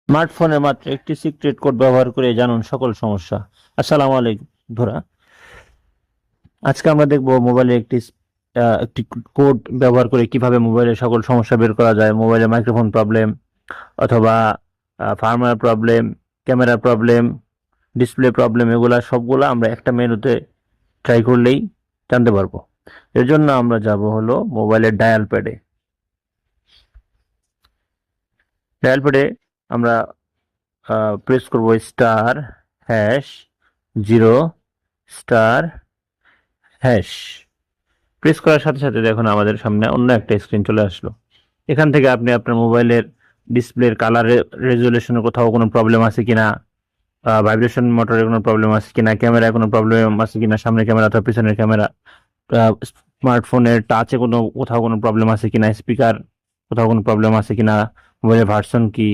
স্মার্টফোনে মাত্র একটি সিক্রেট কোড ব্যবহার করে জানুন সকল সমস্যা। আসসালামু আলাইকুম বন্ধুরা। আজকে আমরা দেখব মোবাইলে একটি কোড ব্যবহার করে কিভাবে মোবাইলের সকল সমস্যা বের করা যায়। মোবাইলের মাইক্রোফোন প্রবলেম অথবা firmware problem, camera problem, display problem, এগুলা সবগুলা আমরা একটা মেনুতে ট্রাই করলেই জানতে পারবো। এর জন্য আমরা যাব হলো মোবাইলের ডায়াল প্যাডে। ডায়াল প্যাডে আমরা প্রেস করব *0** প্রেস করার সাথে সাথে দেখুন আমাদের সামনে অন্য একটা স্ক্রিন চলে আসলো। এখান থেকে আপনি আপনার মোবাইলের ডিসপ্লের কালার রেজুলেশনের কোথাও কোনো প্রবলেম আছে কিনা, ভাইব্রেশন মোটরের কোনো প্রবলেম আছে কিনা, ক্যামেরায় কোনো প্রবলেম আছে কিনা, সামনের ক্যামেরা অথবা পিছনের ক্যামেরা, স্মার্টফোনের টাচে কোথাও কোনো প্রবলেম আছে কিনা, স্পিকার কোথাও কোনো প্রবলেম আছে কিনা, মোবাইলের ভার্সন কি,